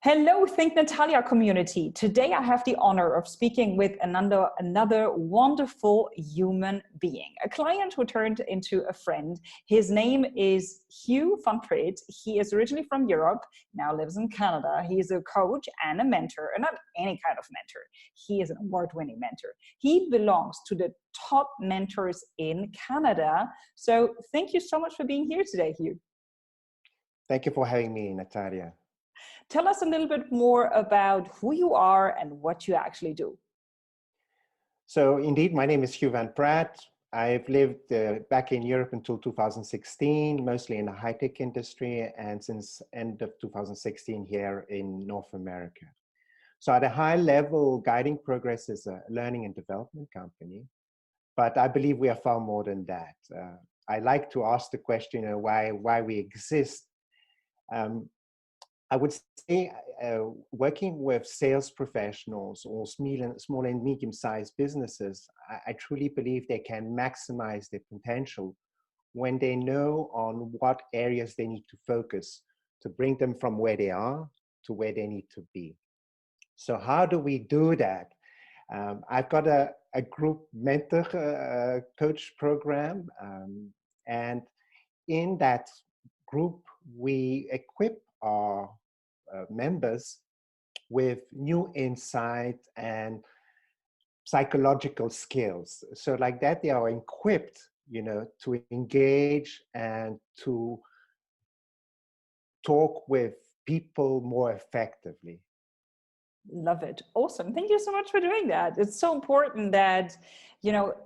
Hello, Think Natalia community. Today I have the honor of speaking with another wonderful human being, a client who turned into a friend. His name is Hugh van Praet. He is originally from Europe, now lives in Canada. He is a coach and a mentor, and not any kind of mentor. He is an award-winning mentor. He belongs to the top mentors in Canada. So thank you so much for being here today, Hugh. Thank you for having me, Natalia. Tell us a little bit more about who you are and what you actually do. So indeed, my name is Hugh van Praet. I've lived back in Europe until 2016, mostly in the high-tech industry, and since end of 2016 here in North America. So at a high level, Guiding Progress is a learning and development company, but I believe we are far more than that. I like to ask the question, why we exist. I would say working with sales professionals or small and medium-sized businesses, I truly believe they can maximize their potential when they know on what areas they need to focus to bring them from where they are to where they need to be. So how do we do that? I've got a group mentor coach program, and in that group, we equip our members with new insight and psychological skills. So like that, they are equipped, to engage and to talk with people more effectively. Love it. Awesome. Thank you so much for doing that. It's so important that,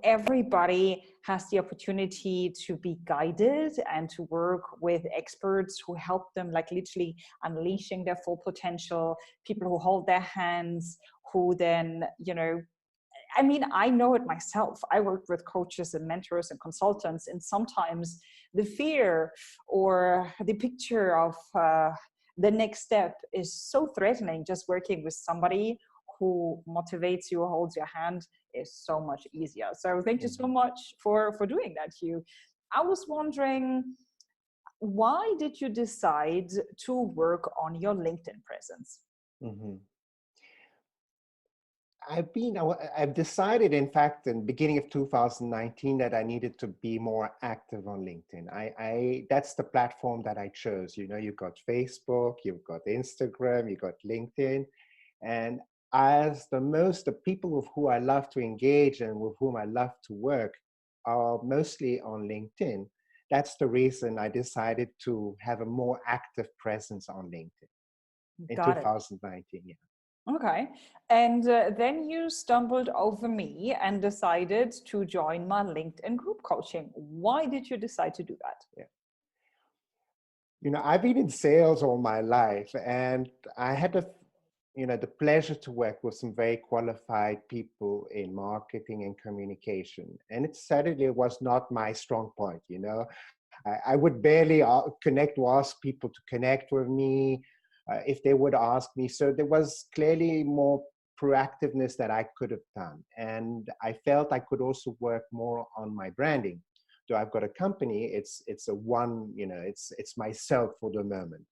everybody has the opportunity to be guided and to work with experts who help them, like literally unleashing their full potential, people who hold their hands, who then, I know it myself. I worked with coaches and mentors and consultants, and sometimes the fear or the picture of the next step is so threatening. Just working with somebody who motivates you, holds your hand, is so much easier. So thank you so much for doing that, Hugh. I was wondering, why did you decide to work on your LinkedIn presence? Mm-hmm. I've decided, in fact, in the beginning of 2019 that I needed to be more active on LinkedIn. That's the platform that I chose. You've got Facebook, you've got Instagram, you've got LinkedIn. And as the people with who I love to engage and with whom I love to work are mostly on LinkedIn. That's the reason I decided to have a more active presence on LinkedIn in 2019. Yeah. Okay. And then you stumbled over me and decided to join my LinkedIn group coaching. Why did you decide to do that? Yeah. I've been in sales all my life, and I had the pleasure to work with some very qualified people in marketing and communication. And it certainly was not my strong point. I would barely connect or ask people to connect with me. If they would ask me. So there was clearly more proactiveness that I could have done. And I felt I could also work more on my branding. So I've got a company, it's myself for the moment.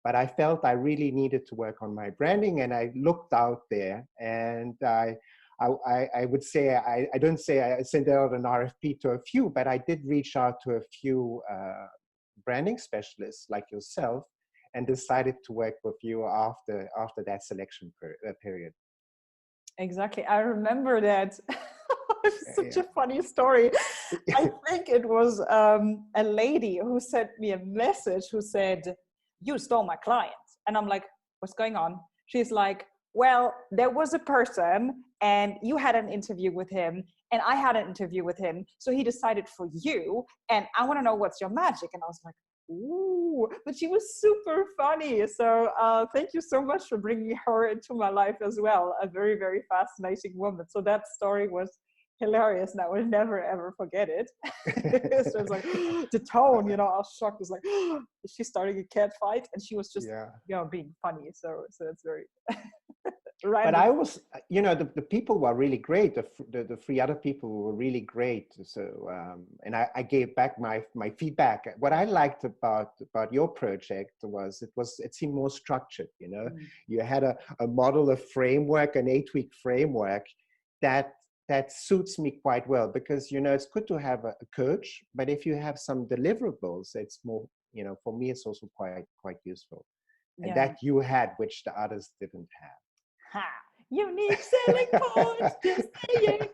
But I felt I really needed to work on my branding, and I looked out there, and I would say, I don't say I sent out an RFP to a few, but I did reach out to a few branding specialists like yourself, and decided to work with you after that selection period. Exactly. I remember that. It's such a funny story. I think it was a lady who sent me a message who said, "You stole my client." And I'm like, "What's going on?" She's like, "Well, there was a person and you had an interview with him and I had an interview with him. So he decided for you and I want to know what's your magic." And I was like, ooh, but she was super funny. So thank you so much for bringing her into my life as well. A very, very fascinating woman. So that story was hilarious, and I will never ever forget it. So it was like the tone, I was shocked. It was like, is she starting a cat fight? And she was just, being funny. So it's very. But I random. was, the people were really great. The three other people were really great. So, and I gave back my feedback. What I liked about your project was it seemed more structured. Mm. You had a model, a framework, an 8-week framework that suits me quite well, because it's good to have a coach, but if you have some deliverables, it's more, for me it's also quite useful. And Yeah. that you had, which the others didn't have. Ha! Unique selling point, just saying.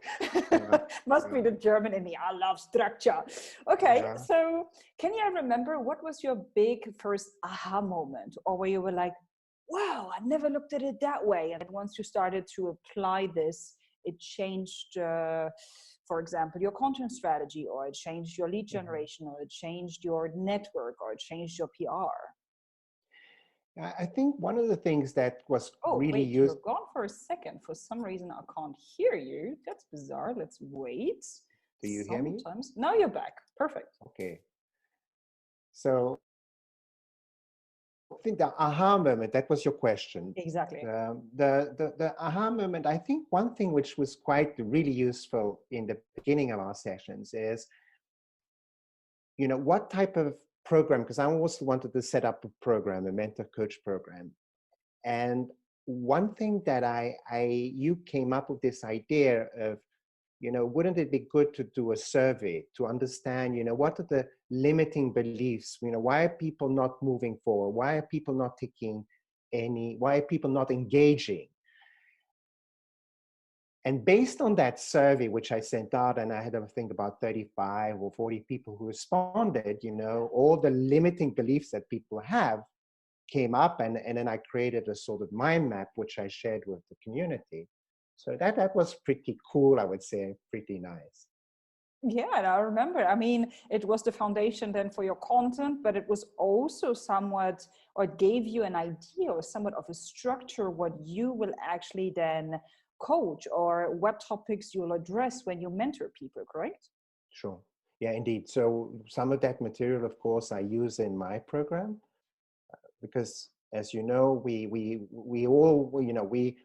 Yeah, Must be yeah, the German in me. I love structure. Okay, yeah. so can you remember what was your big first aha moment, or where you were like, wow, I never looked at it that way. And once you started to apply this, it changed, for example, your content strategy, or it changed your lead Mhm. generation, or it changed your network, or it changed your PR. I think one of the things that was Oh, really wait, you're used. gone for a second. For some reason, I can't hear you. That's bizarre. Let's wait. Do you hear me? Sometimes. Now you're back. Perfect. Okay. So I think the aha moment, that was your question. Exactly. The aha moment, I think one thing which was quite really useful in the beginning of our sessions is, what type of program, because I also wanted to set up a program, a mentor coach program. And one thing that you came up with this idea of, wouldn't it be good to do a survey to understand, what are the limiting beliefs? Why are people not moving forward? Why are people not why are people not engaging? And based on that survey, which I sent out, and I had, I think, about 35 or 40 people who responded, all the limiting beliefs that people have came up, and then I created a sort of mind map, which I shared with the community. So that was pretty cool, I would say, pretty nice. Yeah, and I remember. I mean, it was the foundation then for your content, but it was also somewhat, or it gave you an idea or somewhat of a structure what you will actually then coach, or what topics you'll address when you mentor people, correct? Sure. Yeah, indeed. So some of that material, of course, I use in my program, because, as you know, we all,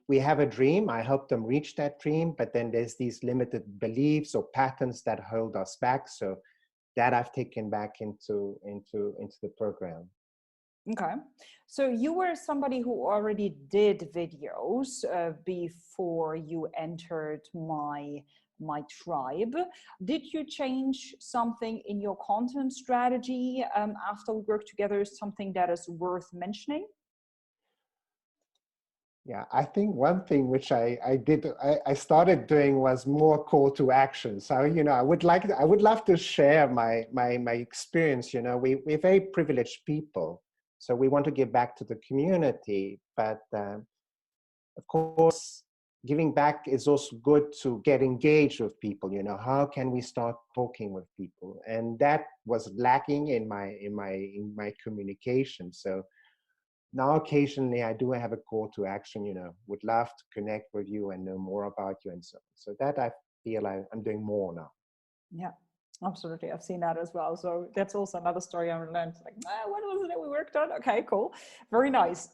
we have a dream. I help them reach that dream, but then there's these limited beliefs or patterns that hold us back. So that I've taken back into the program. Okay. So you were somebody who already did videos before you entered my tribe. Did you change something in your content strategy after we worked together? Something that is worth mentioning? Yeah, I think one thing which I started doing was more call to action. So, I would love to share my experience. We're very privileged people, so we want to give back to the community. But of course, giving back is also good to get engaged with people. How can we start talking with people? And that was lacking in my communication. So now occasionally I do have a call to action, would love to connect with you and know more about you and so on. So that I feel I'm doing more now. Yeah, absolutely. I've seen that as well. So that's also another story I learned. Like, what was it that we worked on? Okay, cool. Very nice.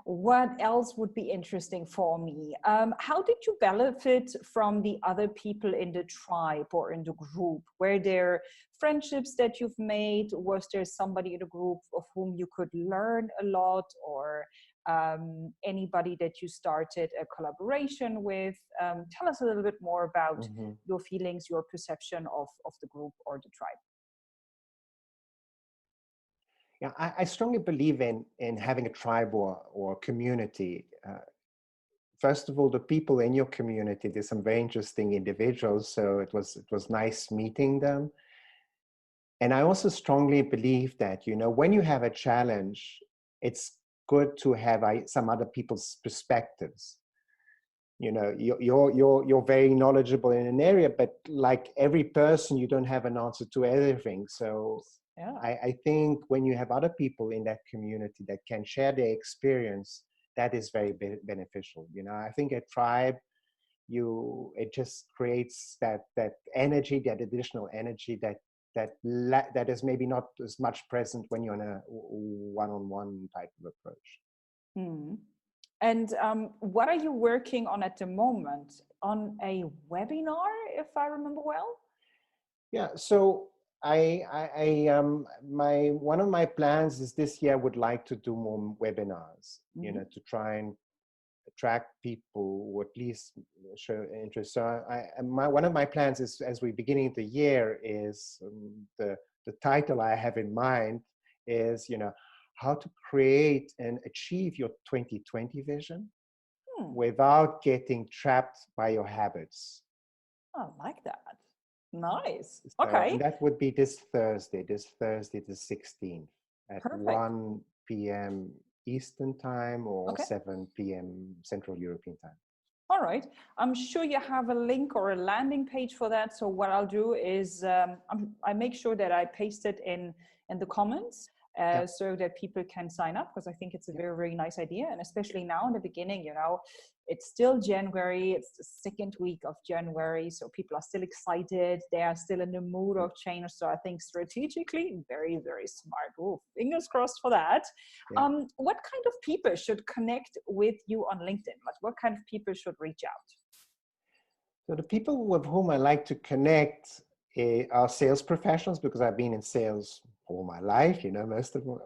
What else would be interesting for me? How did you benefit from the other people in the tribe or in the group? Were there friendships that you've made? Was there somebody in the group of whom you could learn a lot, or anybody that you started a collaboration with? Tell us a little bit more about Mhm. your feelings, your perception of the group or the tribe. Yeah, I strongly believe in having a tribe or community. First of all, the people in your community, there's some very interesting individuals. So it was nice meeting them. And I also strongly believe that, when you have a challenge, it's good to have some other people's perspectives. You're very knowledgeable in an area, but like every person, you don't have an answer to everything. So Yeah. I think when you have other people in that community that can share their experience, that is very beneficial. I think a tribe, it just creates that energy, that additional energy that is maybe not as much present when you're in a one-on-one type of approach. Hmm. And what are you working on at the moment? On a webinar, if I remember well? Yeah, so one of my plans is this year I would like to do more webinars, you know, to try and attract people who at least show interest. So one of my plans is, as we're beginning the year, is the title I have in mind is, you know, how to create and achieve your 2020 vision without getting trapped by your habits. I like that. Nice. So, Okay. and that would be this Thursday the 16th at Perfect. 1 p.m. Eastern time or Okay. 7 p.m. Central European time. All right. I'm sure you have a link or a landing page for that. So what I'll do is I make sure that I paste it in the comments so that people can sign up, because I think it's a very, very nice idea. And especially now in the beginning, you know, it's still January. It's the second week of January. So people are still excited. They are still in the mood of change. So I think strategically, very, very smart. Oh, fingers crossed for that. Yeah. What kind of people should connect with you on LinkedIn? Like, what kind of people should reach out? So the people with whom I like to connect are sales professionals, because I've been in sales all my life, you know, most of them,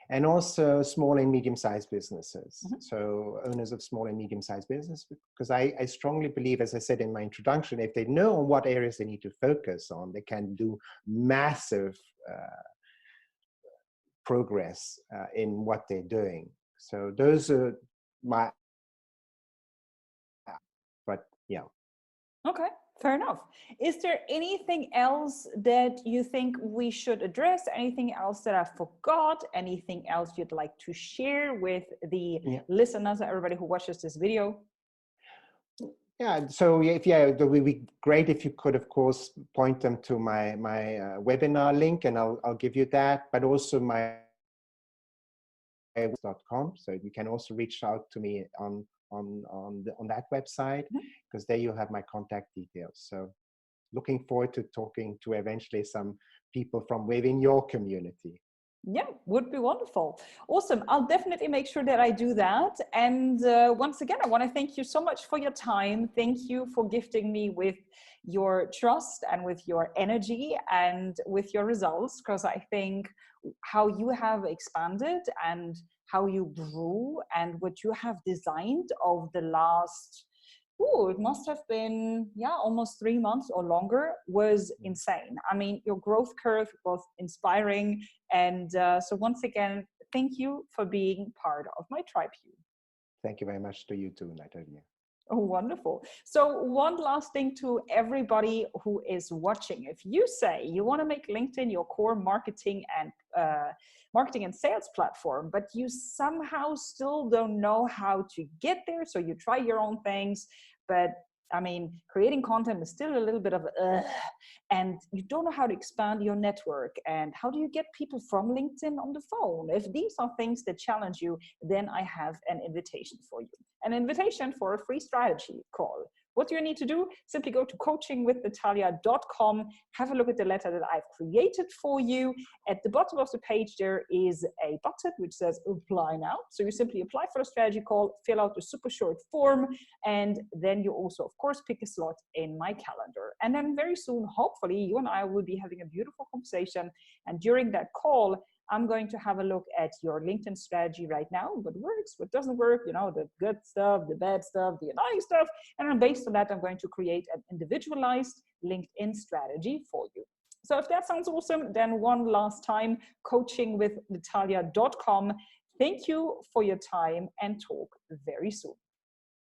and also small and medium-sized businesses. So owners of small and medium-sized business, because I strongly believe, as I said in my introduction, if they know on what areas they need to focus on, they can do massive progress in what they're doing. So those are my, but yeah. Okay, fair enough. Is there anything else that you think we should address? Anything else that I forgot? Anything else you'd like to share with the listeners, everybody who watches this video? Yeah, so if it would be great if you could, of course, point them to my webinar link, and I'll give you that, but also my .com. So you can also reach out to me on that website, because there you have my contact details. So looking forward to talking to eventually some people from within your community. Yeah, would be wonderful. Awesome. I'll definitely make sure that I do that. And once again, I want to thank you so much for your time. Thank you for gifting me with your trust and with your energy and with your results, because I think how you have expanded and how you grew and what you have designed over the last, it must have been, almost 3 months or longer, was insane. I mean, your growth curve was inspiring. And so once again, thank you for being part of my tribe, Hugh. Thank you very much to you too, Natalia. Oh, wonderful. So one last thing to everybody who is watching. If you say you want to make LinkedIn your core marketing and sales platform, but you somehow still don't know how to get there, so you try your own things, but I mean, creating content is still a little bit of and you don't know how to expand your network, and how do you get people from LinkedIn on the phone? If these are things that challenge you, then I have an invitation for you. An invitation for a free strategy call. What do you need to do? Simply go to coachingwithnatalia.com, have a look at the letter that I've created for you. At the bottom of the page, there is a button which says apply now. So you simply apply for a strategy call, fill out a super short form, and then you also, of course, pick a slot in my calendar. And then very soon, hopefully, you and I will be having a beautiful conversation. And during that call, I'm going to have a look at your LinkedIn strategy right now, what works, what doesn't work, you know, the good stuff, the bad stuff, the annoying stuff. And then based on that, I'm going to create an individualized LinkedIn strategy for you. So if that sounds awesome, then one last time, coachingwithnatalia.com. Thank you for your time, and talk very soon.